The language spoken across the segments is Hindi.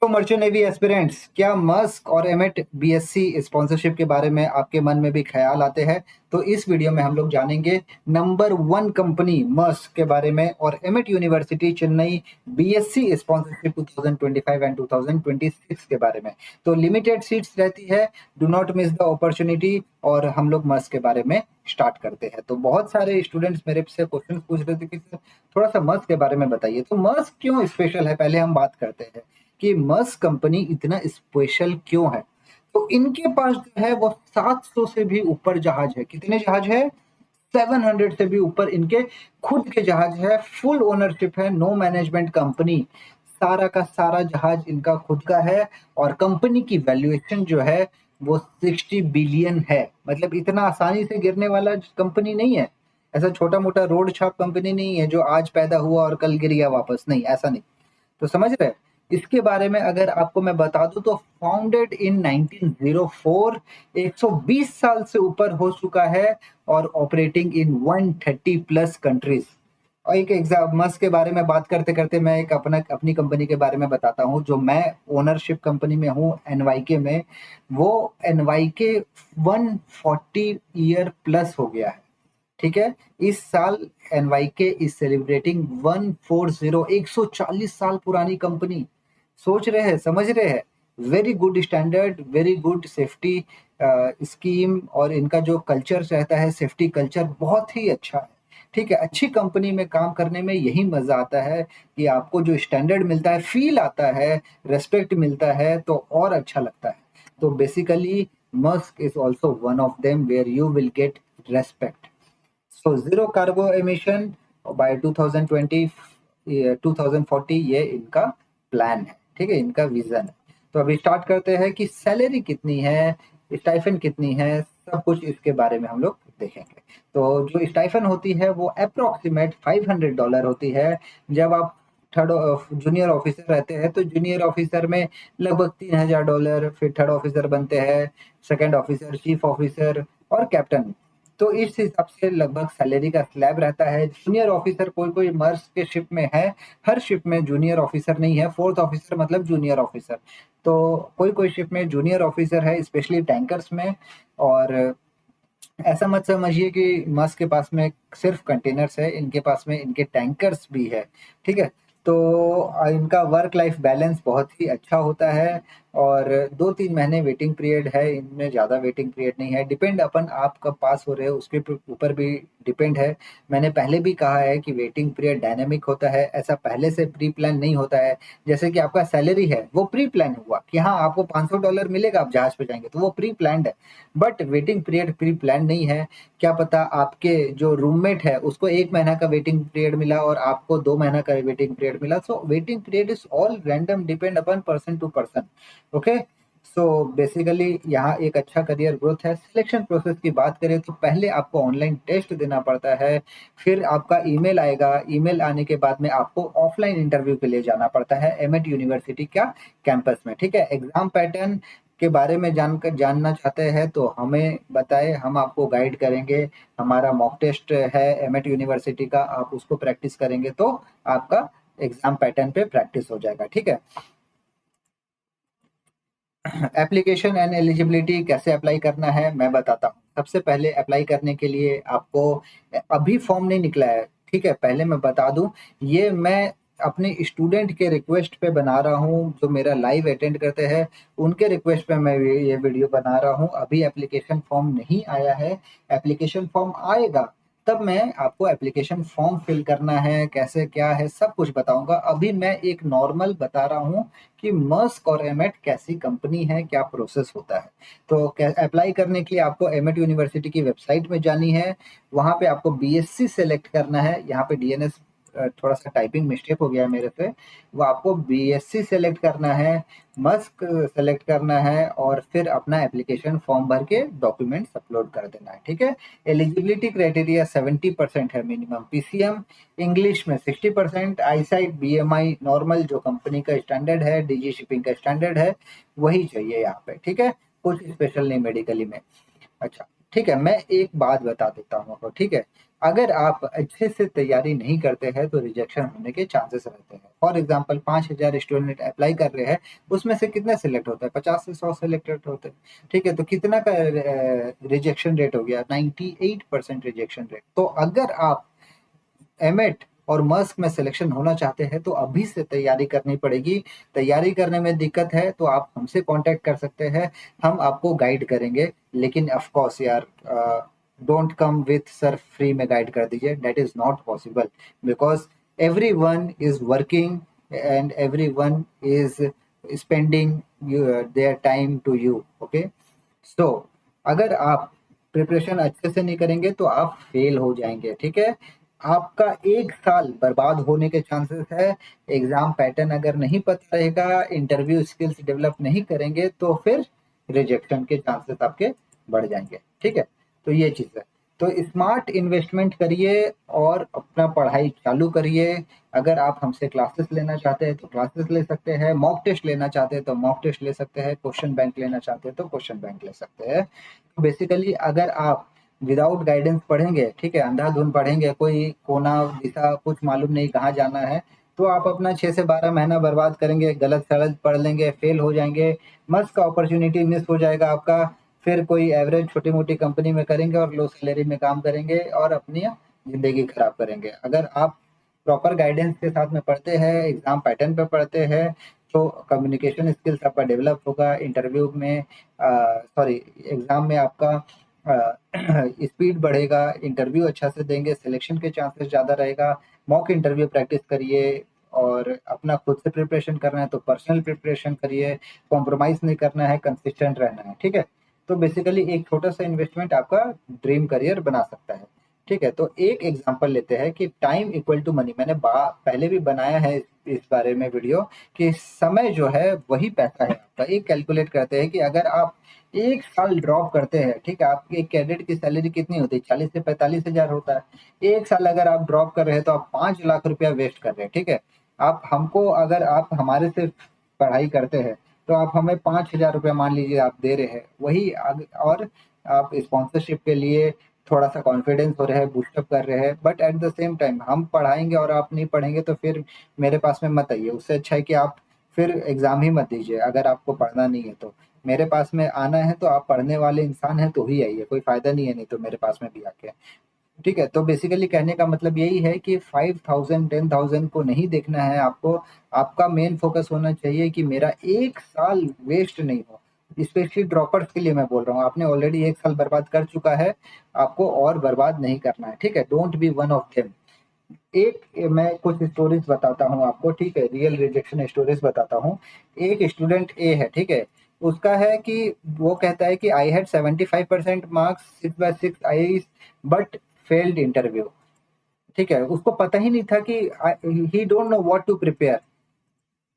तो मर्चेंट नेवी एस्पिरेंट्स, क्या मस्क और एमेट बीएससी स्पॉन्सरशिप के बारे में आपके मन में भी ख्याल आते हैं? तो इस वीडियो में हम लोग जानेंगे नंबर वन कंपनी मस्क के बारे में और एमेट university Chennai BSc sponsorship 2025 and 2026 के बारे में। तो लिमिटेड सीट्स रहती है, do not miss the opportunity. और हम लोग मस्क के बारे में स्टार्ट करते हैं। तो बहुत सारे स्टूडेंट्स मेरे से क्वेश्चन पूछ रहे थे कि सर थोड़ा सा मस्क के बारे में बताइए। तो मस्क क्यों स्पेशल है, पहले हम बात करते हैं कि मस्क कंपनी इतना स्पेशल क्यों है। तो इनके पास जो है वो 700 से भी ऊपर जहाज है। कितने जहाज है? 700 से भी ऊपर इनके खुद के जहाज है। फुल ओनरशिप है, नो मैनेजमेंट कंपनी। सारा का सारा जहाज इनका खुद का है। और कंपनी की वैल्यूएशन जो है वो 60 बिलियन है। मतलब इतना आसानी से गिरने वाला कंपनी नहीं है। ऐसा छोटा मोटा रोड छाप कंपनी नहीं है जो आज पैदा हुआ और कल गिर गया वापस, नहीं, ऐसा नहीं। तो समझ रहे हैं? इसके बारे में अगर आपको मैं बता दूं तो फाउंडेड इन 1904, 120 साल से ऊपर हो चुका है और ऑपरेटिंग इन 130 प्लस कंट्रीज। और एक एग्जाम मस्क के बारे में बात करते करते मैं एक अपनी कंपनी के बारे में बताता हूँ जो मैं ओनरशिप कंपनी में हूँ, एनवाईके में। वो एनवाईके 140 ईयर प्लस हो गया है। ठीक है, इस साल एनवाईके इज सेलिब्रेटिंग 140 साल पुरानी कंपनी। सोच रहे हैं, समझ रहे हैं? Very good standard, very good safety scheme. और इनका जो कल्चर रहता है, सेफ्टी कल्चर बहुत ही अच्छा है। ठीक है, अच्छी कंपनी में काम करने में यही मजा आता है कि आपको जो स्टैंडर्ड मिलता है, फील आता है, रेस्पेक्ट मिलता है, तो और अच्छा लगता है। तो basically Musk is also one of them where you will get respect. So zero cargo emission by 2020 2040 ये इनका प्लान है। ठीक है, इनका विजन है। तो अभी स्टार्ट करते हैं कि सैलरी कितनी है, स्टाइफन कितनी है, सब कुछ इसके बारे में हम लोग देखेंगे। तो जो स्टाइफन होती है वो अप्रोक्सीमेट $500 होती है। जब आप थर्ड जूनियर ऑफिसर रहते हैं तो जूनियर ऑफिसर में लगभग $3000, फिर थर्ड ऑफिसर बनते हैं, सेकंड ऑफिसर, चीफ ऑफिसर और कैप्टन। तो इस हिसाब से लगभग सैलरी का स्लैब रहता है। जूनियर ऑफिसर कोई कोई मर्स के शिप में है, हर शिप में जूनियर ऑफिसर नहीं है। फोर्थ ऑफिसर मतलब जूनियर ऑफिसर। तो कोई कोई शिप में जूनियर ऑफिसर है, स्पेशली टैंकर्स में। और ऐसा मत समझिए कि मस्क के पास में सिर्फ कंटेनर्स है, इनके पास में इनके टैंकर्स भी है। ठीक है, तो इनका वर्क लाइफ बैलेंस बहुत ही अच्छा होता है। और 2-3 महीने वेटिंग पीरियड है, इनमें ज़्यादा वेटिंग पीरियड नहीं है। डिपेंड अपन आप कब पास हो रहे हो उसके ऊपर भी डिपेंड है। मैंने पहले भी कहा है कि वेटिंग पीरियड डायनेमिक होता है, ऐसा पहले से प्री प्लान नहीं होता है। जैसे कि आपका सैलरी है वो प्री प्लान हुआ कि हाँ आपको $500 मिलेगा, आप जहाज पे जाएंगे, तो वो प्री प्लान्ड है। But waiting period pre plan नहीं है। क्या पता आपके जो रूममेट है उसको 1 महीना का वेटिंग पीरियड मिला और आपको 2 महीना का वेटिंग पीरियड मिला। So waiting period is all random, depend upon person to person. Okay, so basically यहाँ एक अच्छा करियर ग्रोथ है। सिलेक्शन प्रोसेस की बात करें तो पहले आपको ऑनलाइन टेस्ट देना पड़ता है, फिर आपका ईमेल आएगा। ईमेल आने के बाद में आपको ऑफलाइन इंटरव्यू के लिए जाना पड़ता है एमएट यूनिवर्सिटी का कैंपस में। ठीक है, एग्जाम पैटर्न के बारे में जानना चाहते हैं तो हमें बताएं, हम आपको गाइड करेंगे। हमारा मॉक टेस्ट है एमएट यूनिवर्सिटी का, आप उसको प्रैक्टिस करेंगे तो आपका एग्जाम पैटर्न पे प्रैक्टिस हो जाएगा। ठीक है, एप्लीकेशन एंड एलिजिबिलिटी कैसे अप्लाई करना है मैं बताता हूँ। सबसे पहले अप्लाई करने के लिए आपको, अभी फॉर्म नहीं निकला है, ठीक है, पहले मैं बता दूं, ये मैं अपने स्टूडेंट के रिक्वेस्ट पे बना रहा हूँ जो मेरा लाइव अटेंड करते हैं। उनके रिक्वेस्ट पे मैं ये वीडियो बना रहा हूँ। अभी एप्लीकेशन फॉर्म नहीं आया है, एप्लीकेशन फॉर्म आएगा तब मैं आपको एप्लीकेशन फॉर्म फिल करना है, कैसे क्या है सब कुछ बताऊंगा। अभी मैं एक नॉर्मल बता रहा हूँ कि मस्क और एमेट कैसी कंपनी है, क्या प्रोसेस होता है। तो अप्लाई करने के लिए आपको एमेट यूनिवर्सिटी की वेबसाइट में जानी है। वहाँ पे आपको बीएससी सेलेक्ट करना है। यहाँ पे डीएनएस थोड़ा सा टाइपिंग मिस्टेक हो गया है मेरे से। वो आपको बीएससी सेलेक्ट करना है, मस्क सेलेक्ट करना है और फिर अपना एप्लीकेशन फॉर्म भर के डॉक्यूमेंट्स अपलोड कर देना है। ठीक है, एलिजिबिलिटी क्राइटेरिया 70% है मिनिमम, पीसीएम इंग्लिश में 60%, आईसाइट बीएमआई नॉर्मल जो कंपनी का स्टैंडर्ड है, डीजी शिपिंग का स्टैंडर्ड है, वही चाहिए यहाँ पे। ठीक है, कुछ स्पेशल नहीं मेडिकली में। अच्छा, ठीक है, मैं एक बात बता देता हूँ आपको। ठीक है, अगर आप अच्छे से तैयारी नहीं करते हैं तो रिजेक्शन होने के चांसेस रहते हैं। फॉर एग्जांपल 5000 स्टूडेंट अप्लाई कर रहे हैं, उसमें से कितने सिलेक्ट होते हैं? 50 से 100 सिलेक्टेड होते हैं। ठीक है, तो कितना का रिजेक्शन रेट हो गया? 98% रिजेक्शन रेट। तो अगर आप एमेट और मस्क में सिलेक्शन होना चाहते हैं तो अभी से तैयारी करनी पड़ेगी। तैयारी करने में दिक्कत है तो आप हमसे कांटेक्ट कर सकते हैं, हम आपको गाइड करेंगे। लेकिन ऑफ कोर्स यार, don't come with sir free में गाइड कर दीजिए, that is not possible, because everyone is working and everyone is spending their time to you. Okay, so अगर आप प्रिपरेशन अच्छे से नहीं करेंगे तो आप फेल हो जाएंगे। ठीक है, आपका 1 साल बर्बाद होने के चांसेस है। एग्जाम पैटर्न अगर नहीं पता रहेगा, इंटरव्यू स्किल्स डेवलप नहीं करेंगे तो फिर रिजेक्शन के चांसेस आपके बढ़ जाएंगे। ठीक है, तो ये चीज़ है। तो स्मार्ट इन्वेस्टमेंट करिए और अपना पढ़ाई चालू करिए। अगर आप हमसे क्लासेस लेना चाहते हैं तो क्लासेस ले सकते हैं, मॉक टेस्ट लेना चाहते हैं तो मॉक टेस्ट ले सकते हैं, क्वेश्चन बैंक लेना चाहते हैं तो क्वेश्चन बैंक ले सकते हैं। तो बेसिकली अगर आप विदाउट गाइडेंस पढ़ेंगे, ठीक है, अंधाधुंध पढ़ेंगे, कोई कोना दिशा कुछ मालूम नहीं कहाँ जाना है, तो आप अपना 6 से 12 महीना बर्बाद करेंगे, गलत सलत पढ़ लेंगे, फेल हो जाएंगे, मस्त का अपॉर्चुनिटी मिस हो जाएगा आपका। फिर कोई एवरेज छोटी मोटी कंपनी में करेंगे और लो सैलरी में काम करेंगे और अपनी जिंदगी खराब करेंगे। अगर आप प्रॉपर गाइडेंस के साथ में पढ़ते हैं, एग्जाम पैटर्न पे पढ़ते हैं, तो कम्युनिकेशन स्किल्स आपका डेवलप होगा, इंटरव्यू में सॉरी एग्जाम में आपका स्पीड बढ़ेगा, इंटरव्यू अच्छा से देंगे, सिलेक्शन के चांसेस ज़्यादा रहेगा। मॉक इंटरव्यू प्रैक्टिस करिए, और अपना खुद से प्रिपरेशन करना है तो पर्सनल प्रिपरेशन करिए, कॉम्प्रोमाइज़ नहीं करना है, कंसिस्टेंट रहना है। ठीक है, तो बेसिकली एक छोटा सा इन्वेस्टमेंट आपका ड्रीम करियर बना सकता है। ठीक है, तो एक एग्जांपल लेते हैं कि टाइम इक्वल टू मनी। मैंने पहले भी बनाया है इस बारे में वीडियो, कि समय जो है वही पैसा है आपका। एक कैलकुलेट करते हैं कि अगर आप 1 साल ड्रॉप करते हैं, ठीक है, आपकी एक कैडेट की सैलरी कितनी होती है? 40 से 45 हजार होता है। 1 साल अगर आप ड्रॉप कर रहे हैं तो आप 5 लाख रुपया वेस्ट कर रहे हैं। ठीक है, आप हमको, अगर आप हमारे से पढ़ाई करते हैं तो आप हमें 5 हजार रुपया मान लीजिए आप दे रहे हैं, वही और आप स्पॉन्सरशिप के लिए थोड़ा सा कॉन्फिडेंस हो रहा है, बूस्टअप कर रहे हैं, but at the same time हम पढ़ाएंगे और आप नहीं पढ़ेंगे तो फिर मेरे पास में मत आइए। उससे अच्छा है कि आप फिर एग्जाम ही मत दीजिए अगर आपको पढ़ना नहीं है तो। मेरे पास में आना है तो आप पढ़ने वाले इंसान हैं तो ही आइए, कोई फायदा नहीं है नहीं तो मेरे पास में भी आके। ठीक है, तो बेसिकली कहने का मतलब यही है कि 5000 10,000 को नहीं देखना है आपको। आपका मेन फोकस होना चाहिए कि मेरा 1 साल वेस्ट नहीं हो। स्पेशली ड्रॉपर्स के लिए मैं बोल रहा हूँ, आपने ऑलरेडी 1 साल बर्बाद कर चुका है, आपको और बर्बाद नहीं करना है। ठीक है, don't be one of them. एक मैं कुछ स्टोरीज बताता हूँ आपको, ठीक है, रियल रिजेक्शन स्टोरीज बताता हूँ। एक स्टूडेंट ए है, ठीक है, उसका है कि वो कहता है कि I had 75% marks, 6/6 I, but failed interview. ठीक है, उसको पता ही नहीं था कि he don't know what to prepare.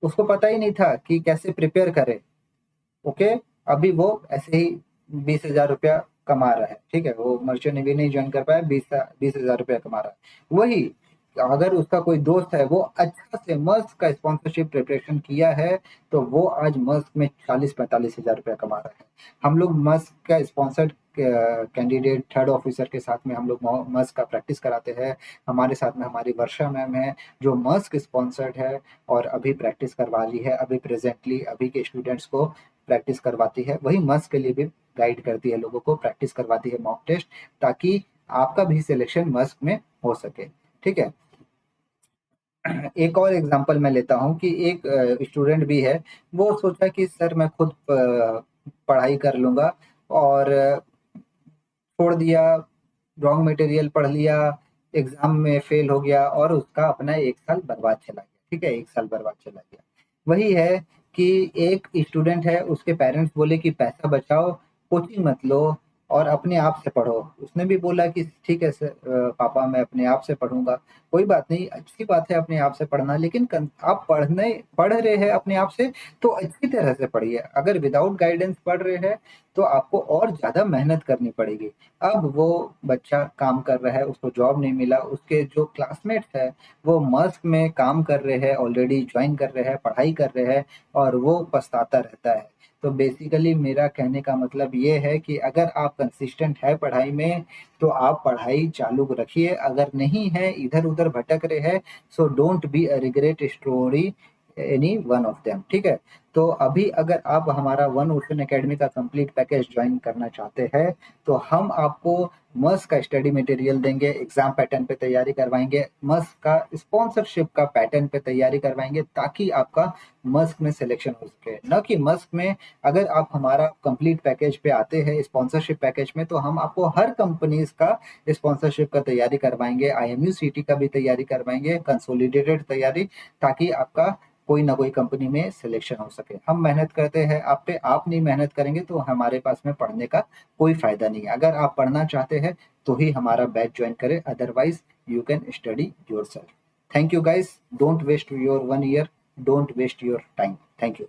उसको पता ही नहीं था कि कैसे प्रिपेयर करे। ओके, अभी वो ऐसे ही 20,000 रुपया कमा रहा है। ठीक है, वो मर्चेंट नेवी नहीं ज्वाइन कर पाया, 20,000 रुपया कमा रहा है। वही अगर उसका कोई दोस्त है, वो अच्छा से मस्क का स्पॉन्सरशिप प्रिपरेशन किया है, तो वो आज मस्क में 40-45 हजार रुपया कमा रहा है। हम लोग मस्क का स्पॉन्सर्ड कैंडिडेट थर्ड ऑफिसर के साथ में हम लोग मस्क का प्रैक्टिस कराते हैं। हमारे साथ में हमारी वर्षा मैम है जो मस्क स्पॉन्सर्ड है, और अभी प्रैक्टिस करवा रही है, अभी प्रेजेंटली अभी के स्टूडेंट्स को प्रैक्टिस करवाती है। वही मस्क के लिए भी गाइड करती है, लोगों को प्रैक्टिस करवाती है मॉक टेस्ट, ताकि आपका भी सिलेक्शन मस्क में हो सके। ठीक है, एक और एग्जांपल मैं लेता हूँ कि एक स्टूडेंट भी है, वो सोचा कि सर मैं खुद पढ़ाई कर लूँगा, और छोड़ दिया, रॉन्ग मटेरियल पढ़ लिया, एग्जाम में फेल हो गया और उसका अपना 1 साल बर्बाद चला गया। ठीक है, 1 साल बर्बाद चला गया। वही है कि एक स्टूडेंट है, उसके पेरेंट्स बोले कि पैसा बचाओ, कोचिंग मत लो और अपने आप से पढ़ो। उसने भी बोला कि ठीक है सर, पापा मैं अपने आप से पढ़ूंगा। कोई बात नहीं, अच्छी बात है अपने आप से पढ़ना, लेकिन आप पढ़ रहे हैं अपने आप से तो अच्छी तरह से पढ़िए। अगर विदाउट गाइडेंस पढ़ रहे हैं तो आपको और ज़्यादा मेहनत करनी पड़ेगी। अब वो बच्चा काम कर रहा है, उसको जॉब नहीं मिला, उसके जो क्लासमेट्स है वो मस्क में काम कर रहे हैं, ऑलरेडी ज्वाइन कर रहे हैं, पढ़ाई कर रहे हैं, और वो पछताता रहता है। तो बेसिकली मेरा कहने का मतलब ये है कि अगर आप कंसिस्टेंट है पढ़ाई में तो आप पढ़ाई चालू रखिए, अगर नहीं है, इधर उधर भटक रहे हैं, so don't be a regret story any one of them, ठीक है। तो अभी अगर आप हमारा वन ओशन एकेडमी का कंप्लीट पैकेज ज्वाइन करना चाहते हैं तो हम आपको मस्क का स्टडी मटेरियल देंगे, एग्जाम पैटर्न पे तैयारी करवाएंगे, मस्क का स्पॉन्सरशिप का पैटर्न पे तैयारी करवाएंगे, ताकि आपका मस्क में सिलेक्शन हो सके। न कि मस्क में, अगर आप हमारा कंप्लीट पैकेज पे आते हैं स्पॉन्सरशिप पैकेज में, तो हम आपको हर कंपनीज का स्पॉन्सरशिप का तैयारी करवाएंगे, आईएमयू सीटी का भी तैयारी करवाएंगे, कंसोलिडेटेड तैयारी, ताकि आपका कोई ना कोई कंपनी में सिलेक्शन हो सके। हम मेहनत करते हैं आप पे, आप नहीं मेहनत करेंगे तो हमारे पास में पढ़ने का कोई फायदा नहीं है। अगर आप पढ़ना चाहते हैं तो ही हमारा बैच ज्वाइन करें, otherwise you can study yourself. Thank you guys, don't waste your 1 year, don't waste your time. Thank you.